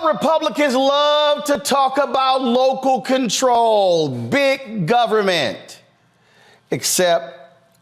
Republicans love to talk about local control, big government, except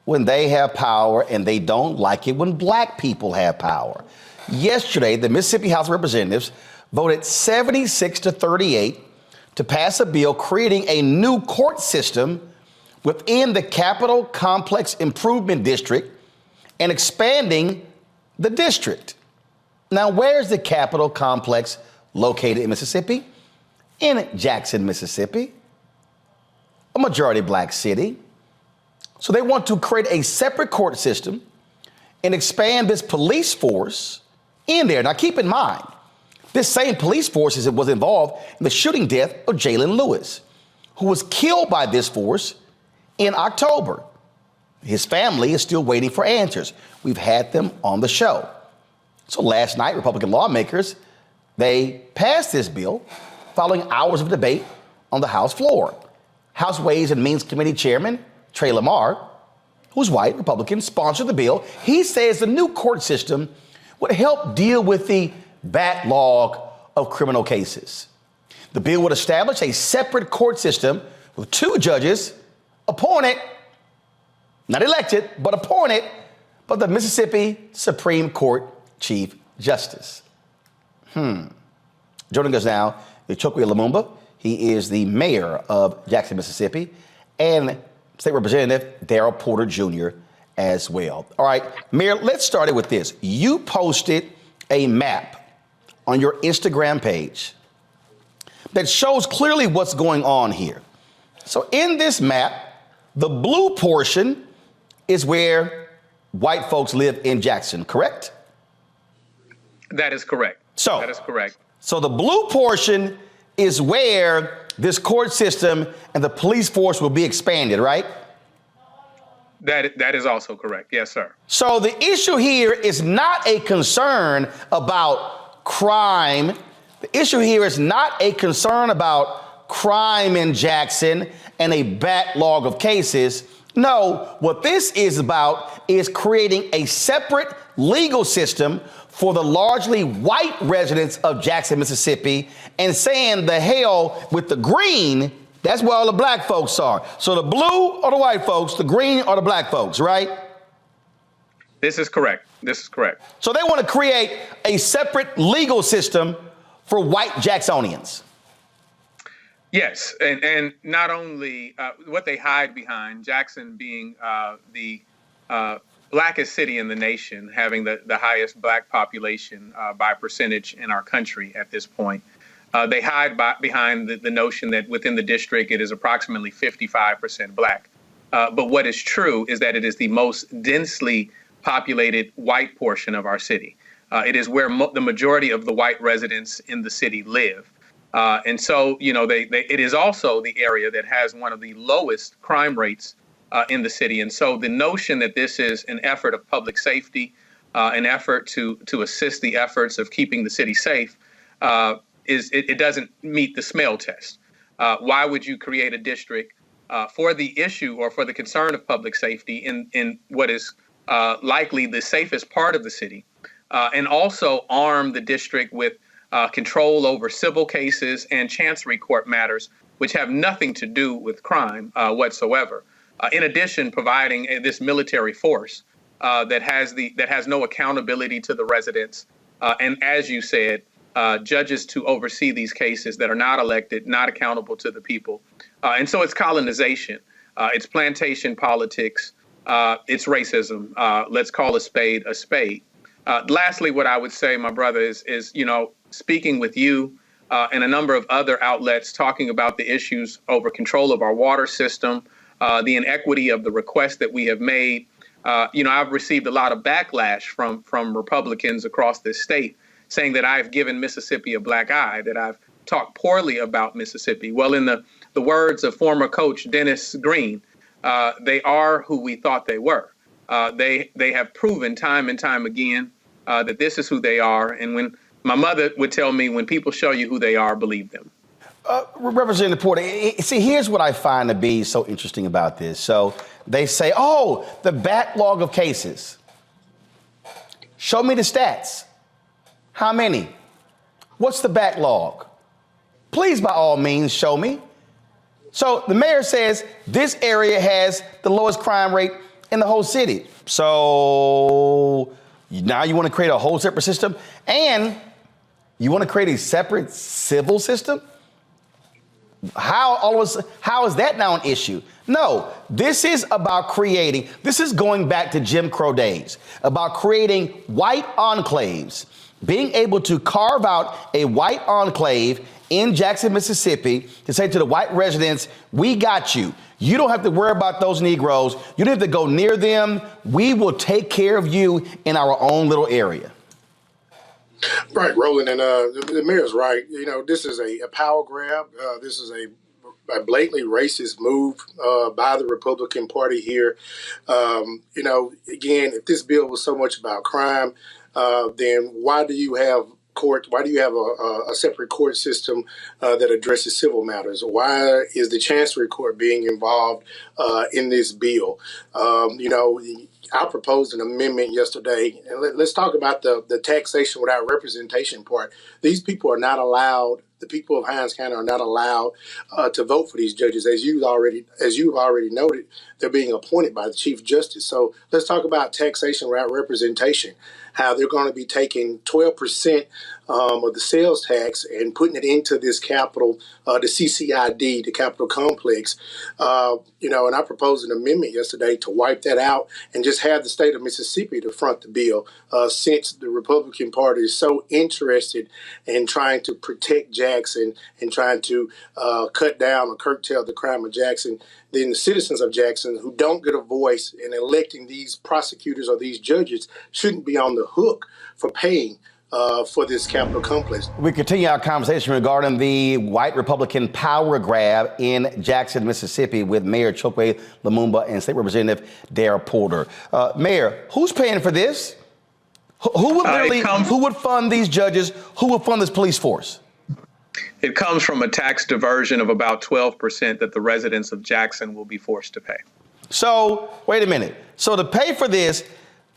when they have power, and they don't like it when black people have power. Yesterday, the Mississippi House of Representatives voted 76-38 to pass a bill creating a new court system within the Capitol Complex Improvement District and expanding the district. Now, where's the Capitol Complex located in Mississippi? In Jackson, Mississippi, a majority black city. So they want to create a separate court system and expand this police force in there. Now, keep in mind, this same police force was involved in the shooting death of Jalen Lewis, who was killed by this force in October. His family is still waiting for answers. We've had them on the show. So last night, Republican lawmakers, they passed this bill following hours of debate on the House floor. House Ways and Means Committee Chairman Trey Lamar, who's white, Republican, sponsored the bill. He says the new court system would help deal with the backlog of criminal cases. The bill would establish a separate court system with two judges appointed, not elected, but appointed by the Mississippi Supreme Court Chief Justice. Joining us now is Chokwe Lumumba. He is the mayor of Jackson, Mississippi, and State Representative Darrell Porter Jr. as well. All right, Mayor, let's start it with this. You posted a map on your Instagram page that shows clearly what's going on here. So in this map, the blue portion is where white folks live in Jackson, correct? That is correct. That is correct. So the blue portion is where this court system and the police force will be expanded, right? That is also correct. Yes, sir. So the issue here is not a concern about crime. The issue here is not a concern about crime in Jackson and a backlog of cases. No, what this is about is creating a separate legal system for the largely white residents of Jackson, Mississippi, and saying the hell with the green. That's where all the black folks are. So the blue are the white folks, the green are the black folks, right? This is correct. This is correct. So they want to create a separate legal system for white Jacksonians. Yes, and not only what they hide behind, Jackson being the blackest city in the nation, having the highest black population by percentage in our country at this point. They hide behind the notion that within the district it is approximately 55% black. But what is true is that it is the most densely populated white portion of our city. It is where the majority of the white residents in the city live. And so, you know, it is also the area that has one of the lowest crime rates in the city. And so the notion that this is an effort of public safety, an effort to assist the efforts of keeping the city safe, it doesn't meet the smell test. Why would you create a district for the issue or for the concern of public safety in what is likely the safest part of the city, and also arm the district with control over civil cases and chancery court matters, which have nothing to do with crime whatsoever? In addition, providing this military force that has no accountability to the residents, and as you said, judges to oversee these cases that are not elected, not accountable to the people. And so it's colonization, it's plantation politics, it's racism. Let's call a spade a spade. Lastly, what I would say, my brother, is you know, speaking with you and a number of other outlets talking about the issues over control of our water system, the inequity of the requests that we have made. You know, I've received a lot of backlash from Republicans across this state saying that I've given Mississippi a black eye, that I've talked poorly about Mississippi. Well, in the words of former coach Dennis Green, they are who we thought they were. They have proven time and time again that this is who they are. And when my mother would tell me, when people show you who they are, believe them. Representative Porter, see, here's what I find to be so interesting about this. So they say, oh, the backlog of cases. Show me the stats. How many? What's the backlog? Please, by all means, show me. So the mayor says this area has the lowest crime rate in the whole city. So now you want to create a whole separate system, and you want to create a separate civil system? How is that now an issue? No, this is going back to Jim Crow days, about creating white enclaves, being able to carve out a white enclave in Jackson, Mississippi, to say to the white residents, we got you. You don't have to worry about those Negroes. You don't have to go near them. We will take care of you in our own little area. Right, Roland, and the mayor's right. This is a power grab. This is a blatantly racist move by the Republican Party here. Again, if this bill was so much about crime, then why do you have a separate court system that addresses civil matters? Why is the Chancery Court being involved in this bill? I proposed an amendment yesterday, and let's talk about the taxation without representation part. These people are not allowed. The people of Hinds County are not allowed to vote for these judges, as you've already noted. They're being appointed by the Chief Justice. So let's talk about taxation without representation. How they're going to be taking 12% of the sales tax and putting it into this capital, the CCID, the Capitol Complex. And I proposed an amendment yesterday to wipe that out and just have the state of Mississippi to front the bill, since the Republican Party is so interested in trying to protect Jackson and trying to cut down or curtail the crime of Jackson. Then the citizens of Jackson who don't get a voice in electing these prosecutors or these judges shouldn't be on the hook for paying for this Capitol Complex. We continue our conversation regarding the white Republican power grab in Jackson, Mississippi, with Mayor Chokwe Lumumba and State Representative Dara Porter. Mayor, who's paying for this? Who would fund these judges? Who would fund this police force? It comes from a tax diversion of about 12% that the residents of Jackson will be forced to pay. So, wait a minute. So to pay for this,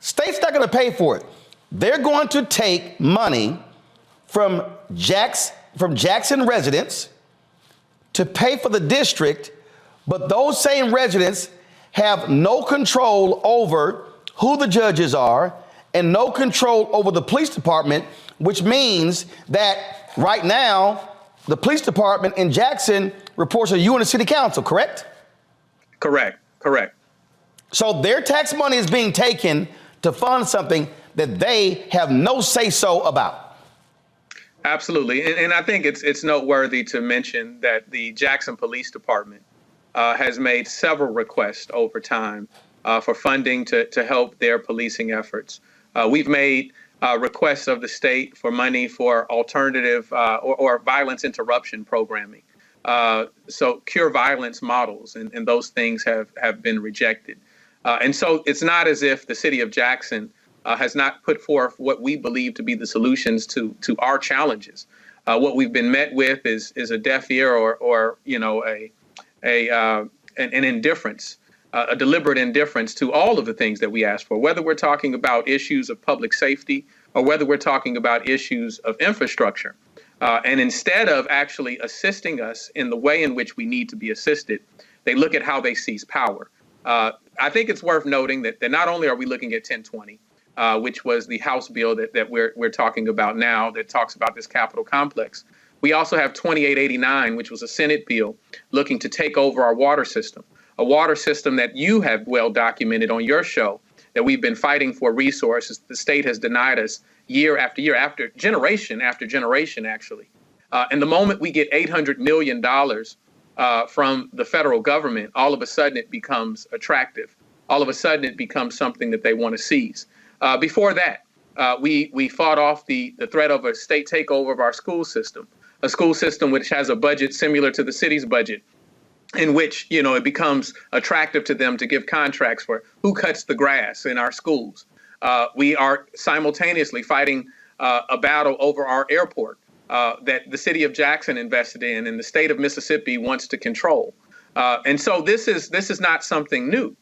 state's not going to pay for it. They're going to take money from Jackson residents to pay for the district, but those same residents have no control over who the judges are and no control over the police department, which means that right now, the police department in Jackson reports to you and the city council, correct? Correct. So their tax money is being taken to fund something that they have no say-so about. Absolutely. And I think it's noteworthy to mention that the Jackson Police Department has made several requests over time for funding to help their policing efforts. We've made requests of the state for money for alternative or violence interruption programming. So cure violence models and those things have been rejected. And so it's not as if the city of Jackson has not put forth what we believe to be the solutions to our challenges. What we've been met with is a deaf ear or an indifference. A deliberate indifference to all of the things that we ask for, whether we're talking about issues of public safety or whether we're talking about issues of infrastructure. And instead of actually assisting us in the way in which we need to be assisted, they look at how they seize power. I think it's worth noting that not only are we looking at 1020, which was the House bill that we're talking about now that talks about this Capitol complex, we also have 2889, which was a Senate bill looking to take over our water system. A water system that you have well documented on your show, that we've been fighting for resources. The state has denied us year after year, after generation, actually. And the moment we get $800 million from the federal government, all of a sudden it becomes attractive. All of a sudden it becomes something that they want to seize. Before that, we fought off the threat of a state takeover of our school system, a school system which has a budget similar to the city's budget, in which, it becomes attractive to them to give contracts for who cuts the grass in our schools. We are simultaneously fighting a battle over our airport that the city of Jackson invested in and the state of Mississippi wants to control. And so this is not something new.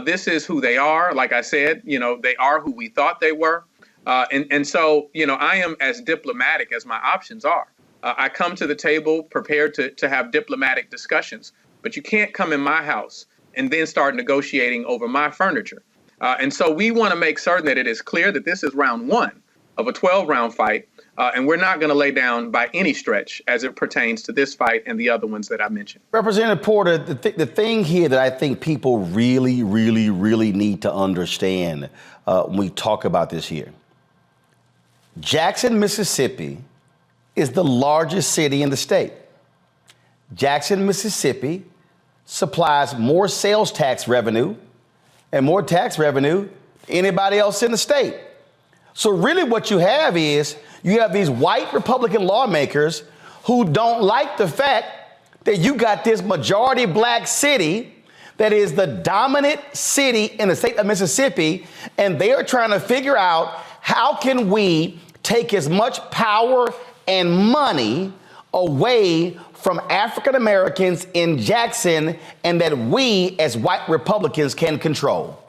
This is who they are. Like I said, they are who we thought they were. And so, I am as diplomatic as my options are. I come to the table prepared to have diplomatic discussions, but you can't come in my house and then start negotiating over my furniture. And so we want to make certain that it is clear that this is round one of a 12-round fight, and we're not going to lay down by any stretch as it pertains to this fight and the other ones that I mentioned. Representative Porter, the thing here that I think people really, really, really need to understand when we talk about this here, Jackson, Mississippi is the largest city in the state. Jackson, Mississippi supplies more sales tax revenue and more tax revenue than anybody else in the state. So really what you have is you have these white Republican lawmakers who don't like the fact that you got this majority black city that is the dominant city in the state of Mississippi, and they are trying to figure out how can we take as much power and money away from African Americans in Jackson and that we as white Republicans can control.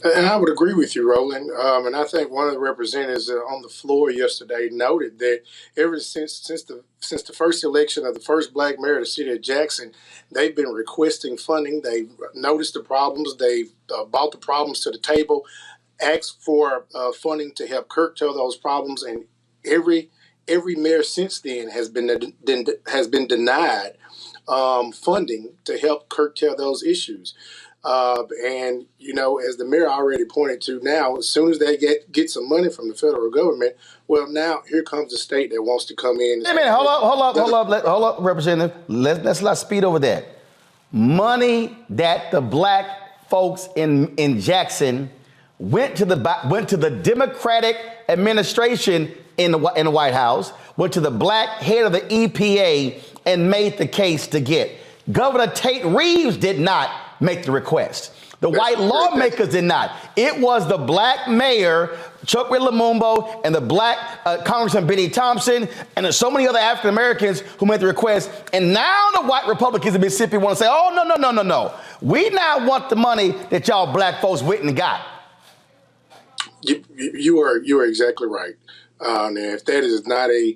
And I would agree with you, Roland. And I think one of the representatives on the floor yesterday noted that ever since the first election of the first black mayor of the city of Jackson, they've been requesting funding. They've noticed the problems. They've brought the problems to the table, asked for funding to help curtail those problems, and every mayor since then has been denied funding to help curtail those issues. And, as the mayor already pointed to now, as soon as they get some money from the federal government, well, now here comes the state that wants to come in. Wait a minute, hold up, Representative. Let's not speed over that. Money that the black folks in Jackson went to the Democratic administration in the White House, went to the black head of the EPA and made the case to get. Governor Tate Reeves did not make the request. The white lawmakers did not. It was the black mayor, Chuck Lumumba, and the black Congressman Benny Thompson, and there's so many other African Americans who made the request. And now the white Republicans in Mississippi want to say, oh, no. We now want the money that y'all black folks went and got. You are exactly right. Now, if that is not a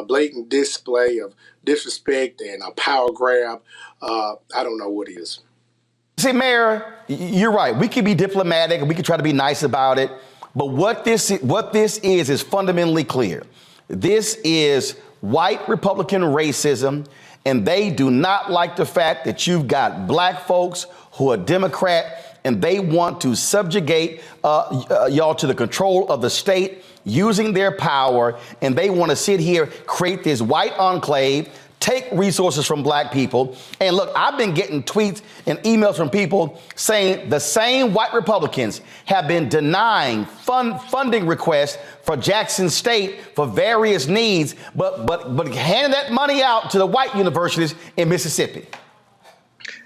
blatant display of disrespect and a power grab, I don't know what is. See, Mayor, you're right. We can be diplomatic and we can try to be nice about it. But what this is fundamentally clear. This is white Republican racism, and they do not like the fact that you've got black folks who are Democrat, and they want to subjugate y'all to the control of the state using their power, and they want to sit here, create this white enclave, take resources from black people. And look, I've been getting tweets and emails from people saying the same white Republicans have been denying funding requests for Jackson State for various needs, but handing that money out to the white universities in Mississippi.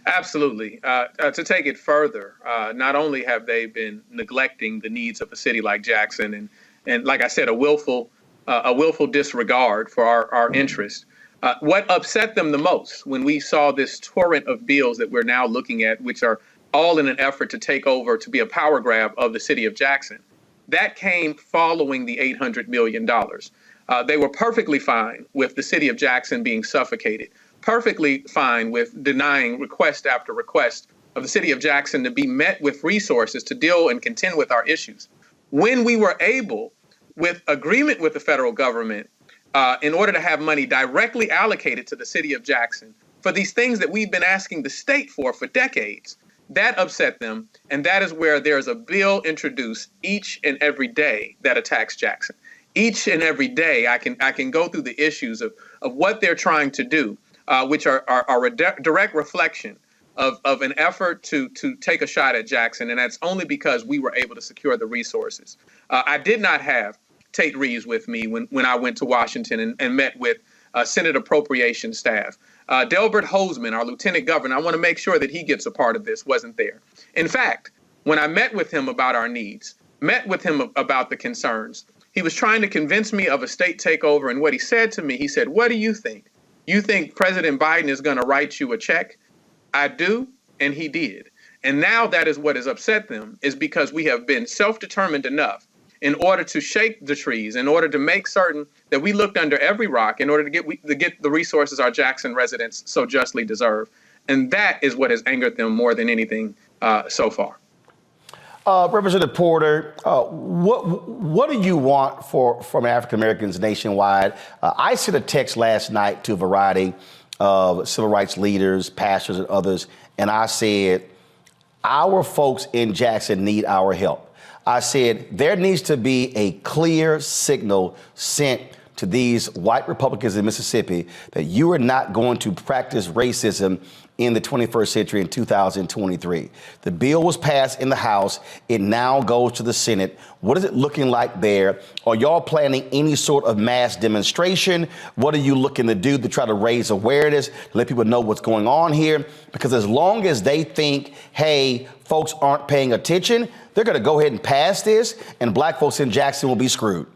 Absolutely. To take it further, not only have they been neglecting the needs of a city like Jackson and like I said, a willful disregard for our interests. What upset them the most when we saw this torrent of bills that we're now looking at, which are all in an effort to take over, to be a power grab of the city of Jackson, that came following the $800 million. They were perfectly fine with the city of Jackson being suffocated, perfectly fine with denying request after request of the city of Jackson to be met with resources to deal and contend with our issues. When we were able, with agreement with the federal government, in order to have money directly allocated to the city of Jackson for these things that we've been asking the state for decades, that upset them. And that is where there's a bill introduced each and every day that attacks Jackson. Each and every day, I can go through the issues of what they're trying to do, which are a direct reflection of an effort to take a shot at Jackson. And that's only because we were able to secure the resources. I did not have Tate Reeves with me when I went to Washington and met with Senate appropriation staff. Delbert Hosemann, our lieutenant governor, I want to make sure that he gets a part of this, wasn't there. In fact, when I met with him about our needs, met with him about the concerns, he was trying to convince me of a state takeover. And what he said to me, he said, "What do you think? You think President Biden is going to write you a check?" I do, and he did. And now that is what has upset them, is because we have been self-determined enough in order to shake the trees, in order to make certain that we looked under every rock in order to get the resources our Jackson residents so justly deserve. And that is what has angered them more than anything so far. Representative Porter, what do you want from African Americans nationwide? I sent a text last night to a variety of civil rights leaders, pastors, and others, and I said, our folks in Jackson need our help. I said, there needs to be a clear signal sent to these white Republicans in Mississippi that you are not going to practice racism in the 21st century in 2023. The bill was passed in the House. It now goes to the Senate. What is it looking like there? Are y'all planning any sort of mass demonstration? What are you looking to do to try to raise awareness, to let people know what's going on here? Because as long as they think, hey, folks aren't paying attention, they're going to go ahead and pass this, and black folks in Jackson will be screwed.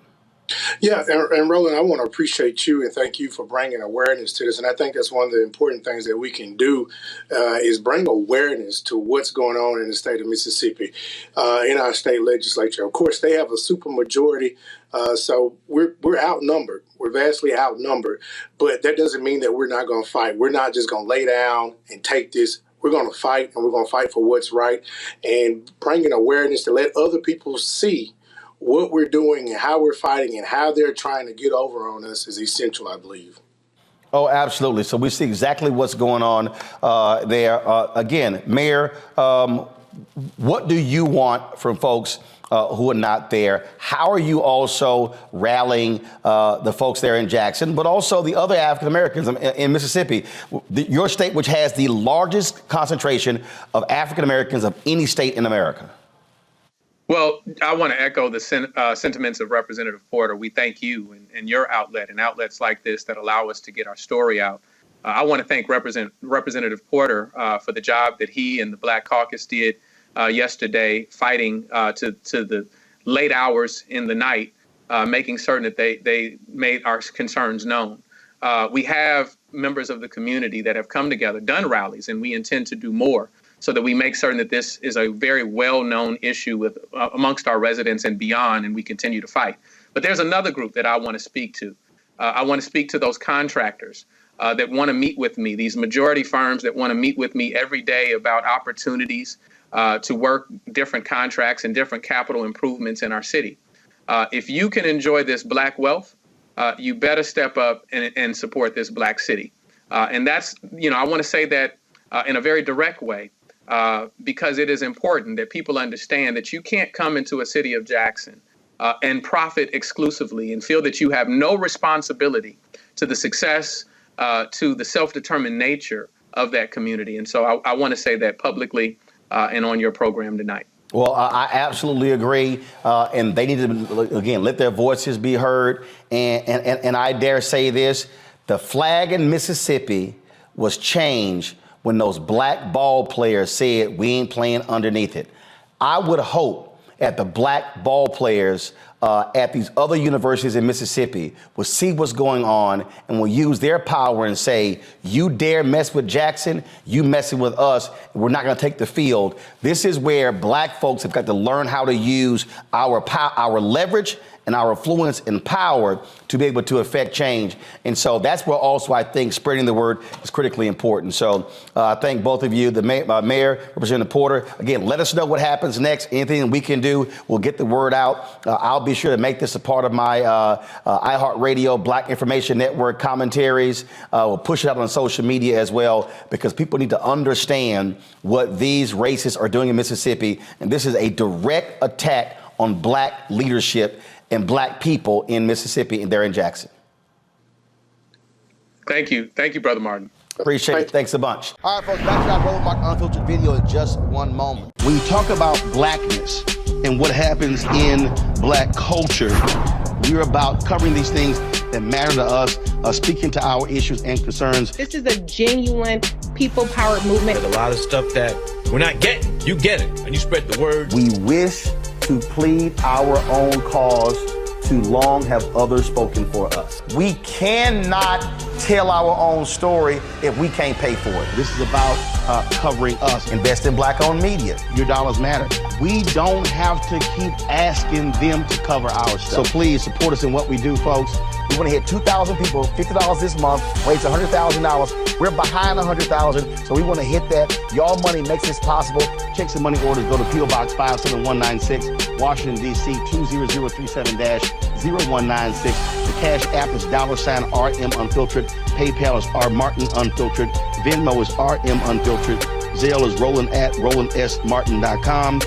Yeah, and Roland, I want to appreciate you and thank you for bringing awareness to this. And I think that's one of the important things that we can do is bring awareness to what's going on in the state of Mississippi, in our state legislature. Of course, they have a supermajority, so we're outnumbered. We're vastly outnumbered, but that doesn't mean that we're not going to fight. We're not just going to lay down and take this. We're going to fight, and we're going to fight for what's right, and bringing awareness to let other people see what we're doing and how we're fighting and how they're trying to get over on us is essential, I believe. Oh, absolutely. So we see exactly what's going on there. Again, Mayor, what do you want from folks who are not there? How are you also rallying the folks there in Jackson, but also the other African Americans in Mississippi, your state, which has the largest concentration of African Americans of any state in America? Well, I want to echo the sentiments of Representative Porter. We thank you and your outlet and outlets like this that allow us to get our story out. I want to thank Representative Porter for the job that he and the Black Caucus did yesterday, fighting to the late hours in the night, making certain that they made our concerns known. We have members of the community that have come together, done rallies, and we intend to do more, so that we make certain that this is a very well-known issue with amongst our residents and beyond, and we continue to fight. But there's another group that I want to speak to. I want to speak to those contractors that want to meet with me, these majority firms that want to meet with me every day about opportunities to work different contracts and different capital improvements in our city. If you can enjoy this Black wealth, you better step up and support this Black city. And that's, I want to say that in a very direct way, because it is important that people understand that you can't come into a city of Jackson and profit exclusively and feel that you have no responsibility to the success, to the self-determined nature of that community. And so I want to say that publicly and on your program tonight. Well, I absolutely agree. And they need to, again, let their voices be heard. And I dare say this, the flag in Mississippi was changed when those black ball players said we ain't playing underneath it. I would hope that the black ball players at these other universities in Mississippi will see what's going on and will use their power and say, you dare mess with Jackson, you messing with us, we're not gonna take the field. This is where black folks have got to learn how to use our leverage and our influence and power to be able to affect change. And so that's where also I think spreading the word is critically important. So I thank both of you, the Mayor, Representative Porter. Again, let us know what happens next. Anything we can do, we'll get the word out. I'll be sure to make this a part of my iHeartRadio Black Information Network commentaries. We'll push it out on social media as well, because people need to understand what these racists are doing in Mississippi. And this is a direct attack on black leadership and black people in Mississippi, and they're in Jackson. Thank you. Thank you, Brother Martin. Appreciate it. Thanks a bunch. All right, folks, back to our Roland Mark Unfiltered video in just one moment. When you talk about blackness and what happens in black culture, we're about covering these things that matter to us, speaking to our issues and concerns. This is a genuine people-powered movement. There's a lot of stuff that we're not getting. You get it, and you spread the word. We wish to plead our own cause. Too long have others spoken for us. We cannot tell our own story if we can't pay for it. This is about covering us. Invest in black-owned media. Your dollars matter. We don't have to keep asking them to cover our stuff. So please support us in what we do, folks. We want to hit 2,000 people, $50 this month, raise $100,000. We're behind 100,000, so we want to hit that. Y'all money makes this possible. Checks and money orders go to P.O. Box 57196, Washington, D.C. 20037-0196. The Cash App is $RM Unfiltered. PayPal is R Martin Unfiltered. Venmo is RM Unfiltered. Zelle is Roland at RolandSMartin.com.